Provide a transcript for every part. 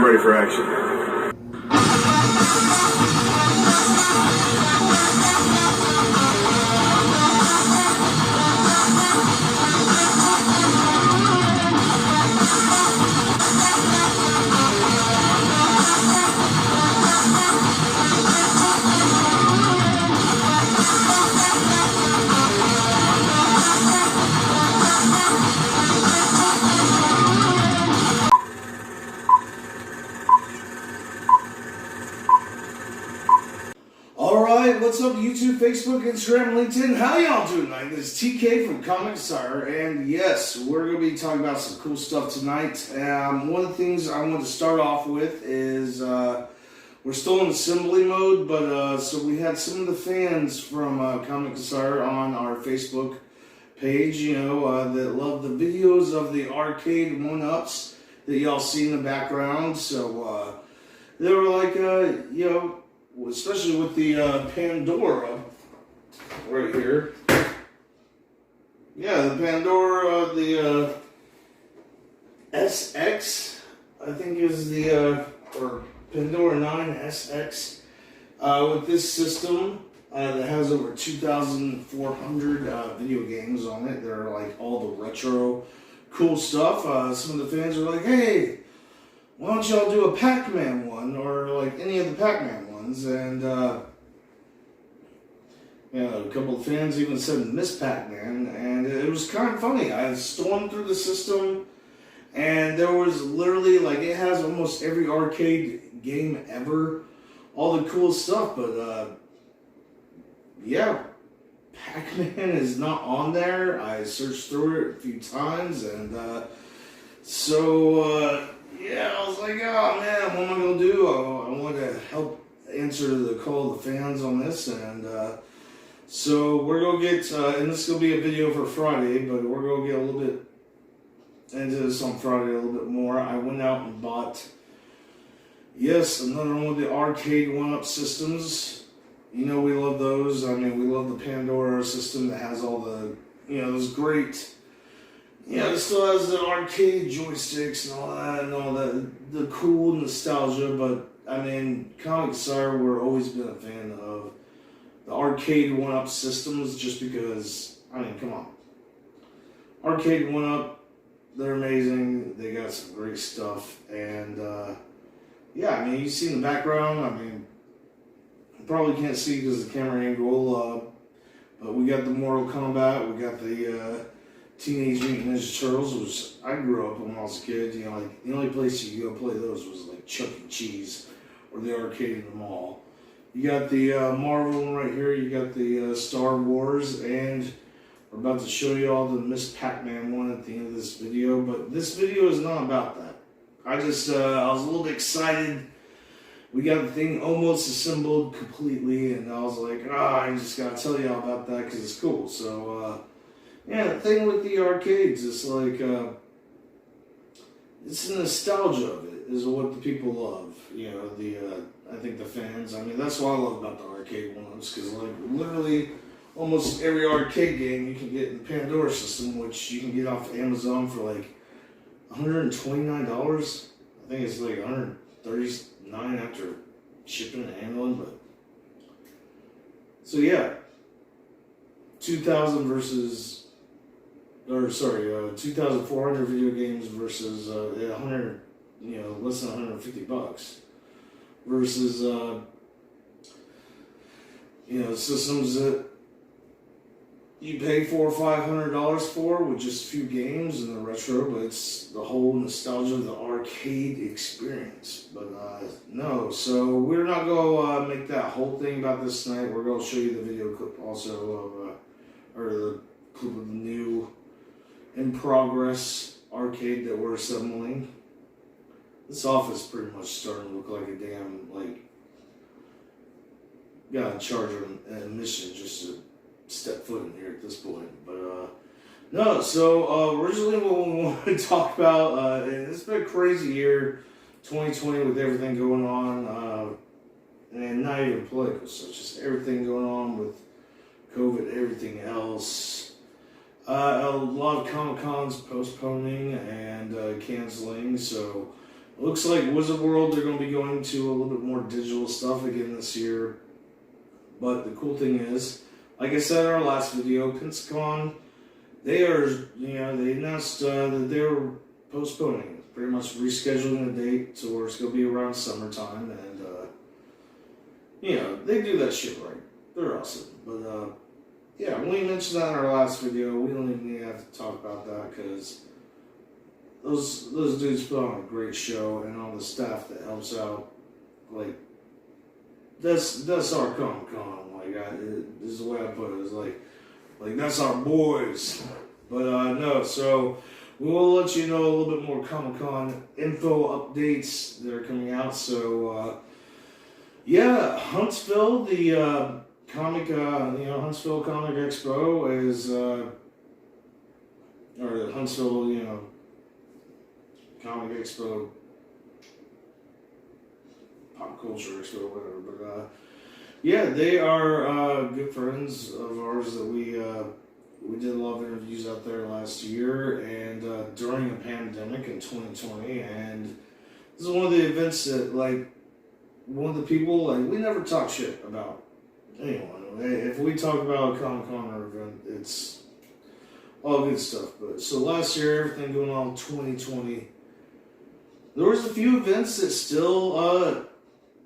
I'm ready for action. Alright, what's up YouTube, Facebook, Instagram, LinkedIn? How y'all doing tonight? This is TK from Comic Sire, and yes, we're going to be talking about some cool stuff tonight. One of the things I want to start off with is we're still in assembly mode, but so we had some of the fans from Comic Sire on our Facebook page, that love the videos of the arcade 1-ups that y'all see in the background. So they were like, especially with the Pandora right here. Yeah, the Pandora, the SX, I think is the, or Pandora 9 SX, with this system that has over 2,400 video games on it. They're like all the retro cool stuff. Some of the fans are like, hey, why don't y'all do a Pac-Man one, or like any of the Pac-Man ones? And a couple of fans even said Miss Pac-Man, and it was kind of funny. I stormed through the system, and there was literally, like, it has almost every arcade game ever, all the cool stuff, but yeah, Pac-Man is not on there. I searched through it a few times, and yeah, I was like, oh man, what am I going to do? I want to help answer the call of the fans on this, and so we're going to get, and this is going to be a video for Friday, but we're going to get a little bit into this on Friday a little bit more. I went out and bought, yes, another one of the arcade 1-up systems. We love those. I mean, we love the Pandora system that has all the, those great, it still has the arcade joysticks and all that, and all that, the cool nostalgia. But I mean, Comic Sire, we're always been a fan of the arcade 1-up systems, just because, I mean, come on, arcade 1-up, they're amazing. They got some great stuff, and yeah, I mean, you see in the background, I mean, you probably can't see because of the camera angle, but we got the Mortal Kombat, we got the Teenage Mutant Ninja Turtles, which I grew up when I was a kid. Like, the only place you could go play those was like Chuck E. Cheese or the arcade in the mall. You got the Marvel one right here. You got the Star Wars, and we're about to show you all the Miss Pac-Man one at the end of this video. But this video is not about that. I was a little bit excited. We got the thing almost assembled completely, and I was like, I just gotta tell y'all about that because it's cool. So yeah, the thing with the arcades is like, it's the nostalgia of it is what the people love. I think the fans, I mean, that's what I love about the arcade ones, because like literally almost every arcade game you can get in the Pandora system, which you can get off Amazon for like $129. I think it's like $139 after shipping and handling, but so yeah, 2,000 versus, or sorry, 2,400 video games versus 100, less than $150 versus systems that you pay $400 or $500 for with just a few games and the retro, but it's the whole nostalgia of the arcade experience. But no, so we're not going to make that whole thing about this tonight. We're going to show you the video clip also of, or the clip of the new in progress arcade that we're assembling. This office pretty much starting to look like a damn, like, got in charge of an mission just to step foot in here at this point. But no, so originally what we wanted to talk about, and it's been a crazy year, 2020, with everything going on, and not even political, so just everything going on with COVID, everything else. A lot of Comic-Cons postponing and canceling, so Looks like Wizard World, they're going to be going to a little bit more digital stuff again this year. But the cool thing is, like I said in our last video, Pensacon, they announced that they were postponing it, pretty much rescheduling the date to where it's going to be around summertime. And, they do that shit right. They're awesome. But, yeah, when we mentioned that in our last video, we don't even have to talk about that because those dudes put on a great show, and all the staff that helps out, like, that's our Comic-Con. Like, this is the way I put it. It's like that's our boys. But no, so we will let you know a little bit more Comic-Con info updates that are coming out. So yeah, Huntsville, the Huntsville Comic Expo is, or the Huntsville, Comic Expo, Pop Culture Expo, whatever. But yeah, they are good friends of ours that we did a lot of interviews out there last year and during the pandemic in 2020. And this is one of the events that, like, one of the people, like, we never talk shit about anyone. If we talk about a Comic-Con or event, it's all good stuff. But so last year, everything going on in 2020, there was a few events that still,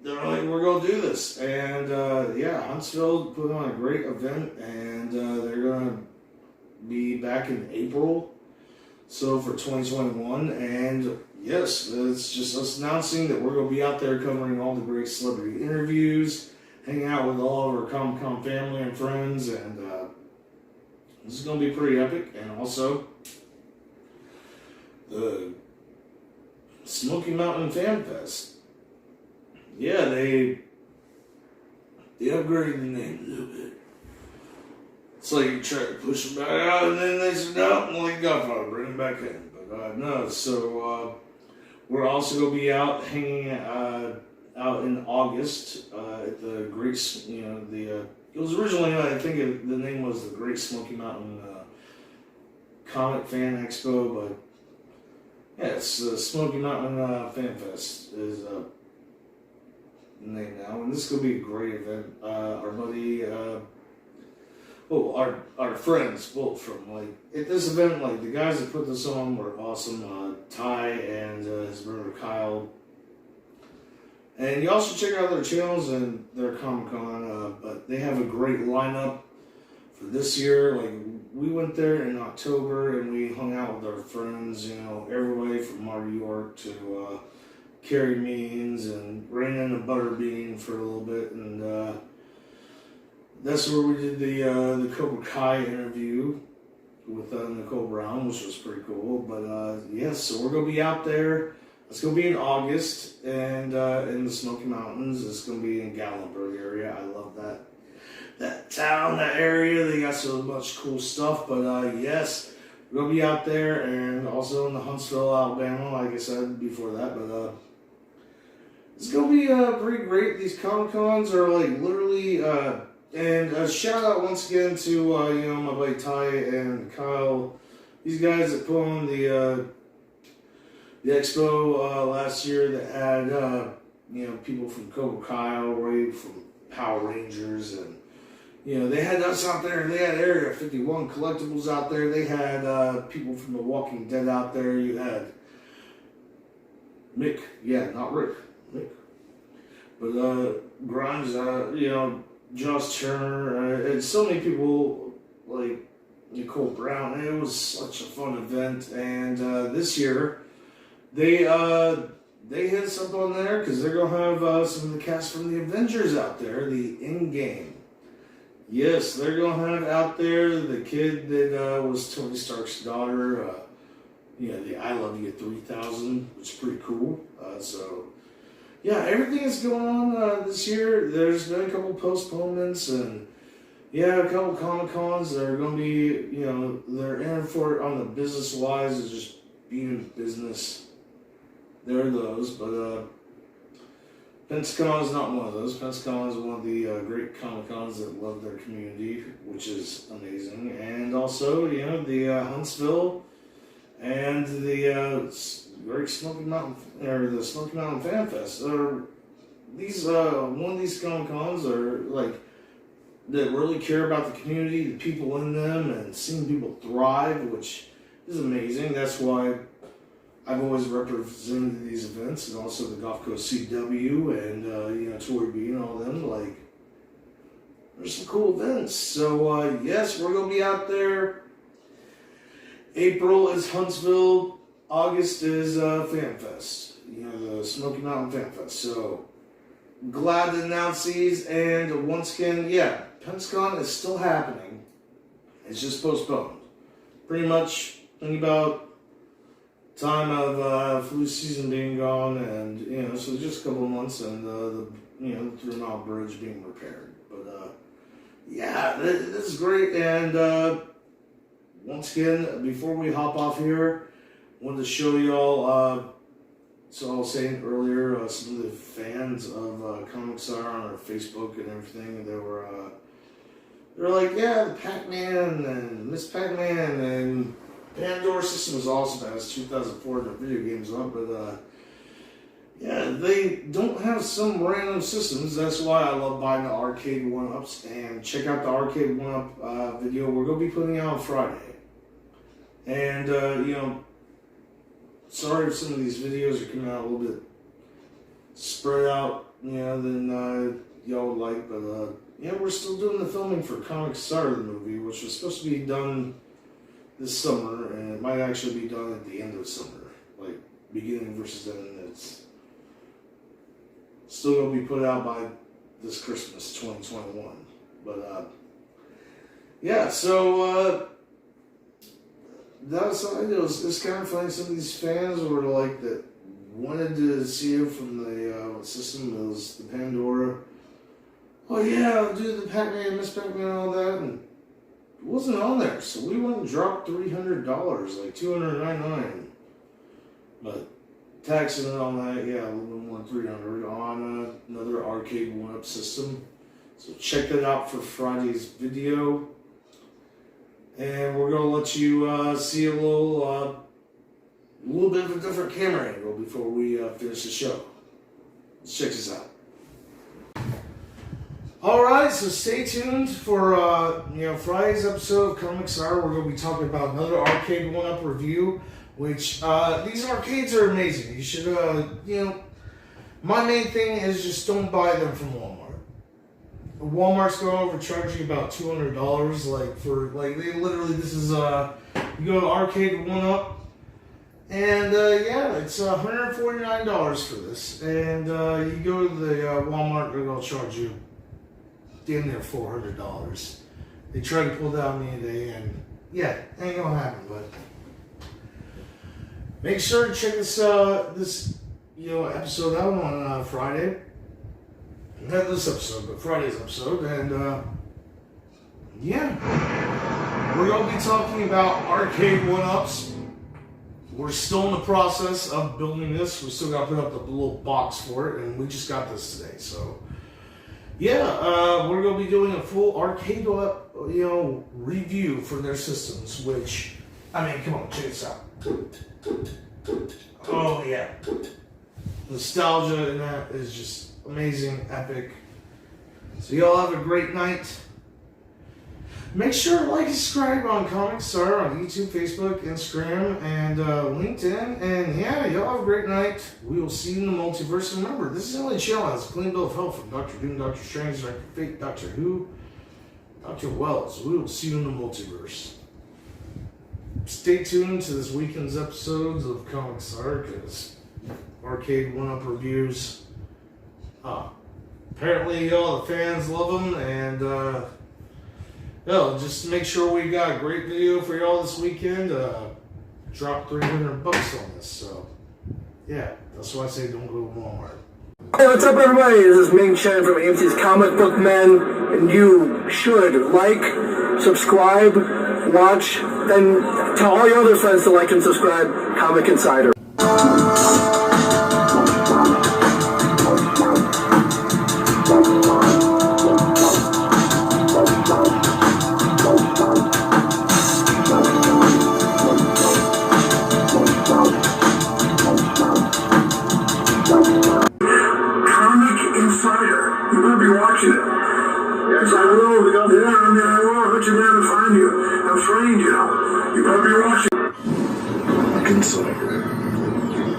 they're like, we're going to do this. And, yeah, Huntsville put on a great event, and they're going to be back in April, so for 2021. And, yes, it's just us announcing that we're going to be out there covering all the great celebrity interviews, hanging out with all of our Comic-Con family and friends, and this is going to be pretty epic. And also, the Smoky Mountain Fan Fest. Yeah, they upgraded the name a little bit. It's like you try to push them back out, and then they said, no, like Godfather, bring them back in. But no, so we're also going to be out hanging out in August at the Great, it was originally, I think the name was the Great Smoky Mountain Comic Fan Expo, but yeah, it's the Smoky Mountain Fan Fest is name now, and this is going to be a great event. Our buddy, our friends, both from, like, at this event, like, the guys that put this on were awesome. Ty and his brother Kyle. And you also check out their channels and their Comic-Con, but they have a great lineup for this year. Like, we went there in October and we hung out with our friends, everybody from Marty York to Carrie Means and ran into Butterbean for a little bit, and that's where we did the Cobra Kai interview with Nicole Brown, which was pretty cool. But yes, so we're gonna be out there. It's gonna be in August, and in the Smoky Mountains. It's gonna be in Gatlinburg area. I love that town, that area. They got so much cool stuff. But yes, we're gonna be out there, and also in the Huntsville, Alabama, like I said before that. But it's going to be pretty great. These Comic-Cons are, like, literally, and a shout out once again to, my buddy Ty and Kyle. These guys that put on the expo last year that had, people from Cobra Kai, right, from Power Rangers, and, they had us out there. They had Area 51 collectibles out there. They had people from The Walking Dead out there. You had Mick, yeah, not Rick. But Grimes, Josh Turner, and so many people, like Nicole Brown. And it was such a fun event. And this year, they hit us up on there because they're gonna have some of the cast from the Avengers out there, the Endgame. Yes, they're gonna have out there the kid that was Tony Stark's daughter. The I Love You 3000, which is pretty cool. So, yeah, everything is going on this year. There's been a couple postponements, and yeah, a couple Comic-Cons that are going to be, they're in for it on the business wise, is just being in business. There are those, but Pensacon is not one of those. Pensacon is one of the great Comic-Cons that love their community, which is amazing. And also, the Huntsville and the Great Smoky Mountain, or the Smoky Mountain Fan Fest. Or these one of these Comic Cons are like that really care about the community, the people in them, and seeing people thrive, which is amazing. That's why I've always represented these events, and also the Gulf Coast CW and Tory B and all them. Like, there's some cool events. So yes, we're gonna be out there. April is Huntsville. August is Fan Fest. The Smoky Mountain Fan Fest. So glad to announce these. And once again, yeah, PensaCon is still happening. It's just postponed. Pretty much think about time of flu season being gone, and so just a couple of months, and the 3 Mile Bridge being repaired. But yeah, this is great. And once again, before we hop off here, I wanted to show y'all. So I was saying earlier, some of the fans of Comics are on our Facebook and everything, and they were like, yeah, the Pac-Man and Miss Pac-Man and Pandora system is awesome. That was 2004 in the video games on, but yeah, they don't have some random systems. That's why I love buying the arcade one-ups. And check out the arcade one-up video we're going to be putting out on Friday. And sorry if some of these videos are coming out a little bit spread out, than y'all would like, but yeah, we're still doing the filming for Comic Star, the movie, which was supposed to be done this summer, and it might actually be done at the end of summer, like beginning versus end. It's still going to be put out by this Christmas 2021, but yeah, so that's how I do. It's kind of funny. Some of these fans were like that wanted to see it from the system. It was the Pandora. Oh yeah, I'll do the Pac-Man, Miss Pac-Man, and all that, and it wasn't on there. So we went and dropped $300, like $299. But taxing it on that, yeah, a little bit more than $300 on another arcade one-up system. So check that out for Friday's video. And we're gonna let you see a little bit of a different camera angle before we finish the show. Let's check this out. All right, so stay tuned for Friday's episode of Comics Are. We're gonna be talking about another arcade one-up review, which these arcades are amazing. You should my main thing is just don't buy them from Walmart. Walmart's going to overcharge you about $200, they literally, this is, you go to Arcade One-Up, and yeah, it's $149 for this, and you go to the Walmart, they're going to charge you damn near $400. They tried to pull that on me today, and yeah, ain't going to happen, but make sure to check this, episode out on Friday. Not this episode, but Friday's episode, and yeah, we're going to be talking about arcade one-ups. We're still in the process of building this. We still got to put up the little box for it, and we just got this today. So yeah, we're going to be doing a full arcade review for their systems. Which, I mean, come on, check this out. Oh yeah, nostalgia in that is just amazing, epic. So y'all have a great night. Make sure to like and subscribe on Comics Star on YouTube, Facebook, Instagram, and LinkedIn. And yeah, y'all have a great night. We will see you in the multiverse. Remember, this is the only channel that has a clean bill of health from Dr. Doom, Dr. Strange, Dr. Fate, Doctor Who, Dr. Wells. We will see you in the multiverse. Stay tuned to this weekend's episodes of Comics Star, because arcade one-up reviews. Apparently all the fans love them, and just make sure we got a great video for y'all this weekend. Drop $300 on this, so yeah, that's why I say don't go to Walmart. Hey, what's up, everybody? This is Ming Chen from AMC's Comic Book Men, and you should like, subscribe, watch, and tell all your other friends to like and subscribe Comic Insider. Insider. You better be watching it. Yes, I will. Yeah, I will. I'll let you down and find you. I'm trained, you know. You better be watching. Insider.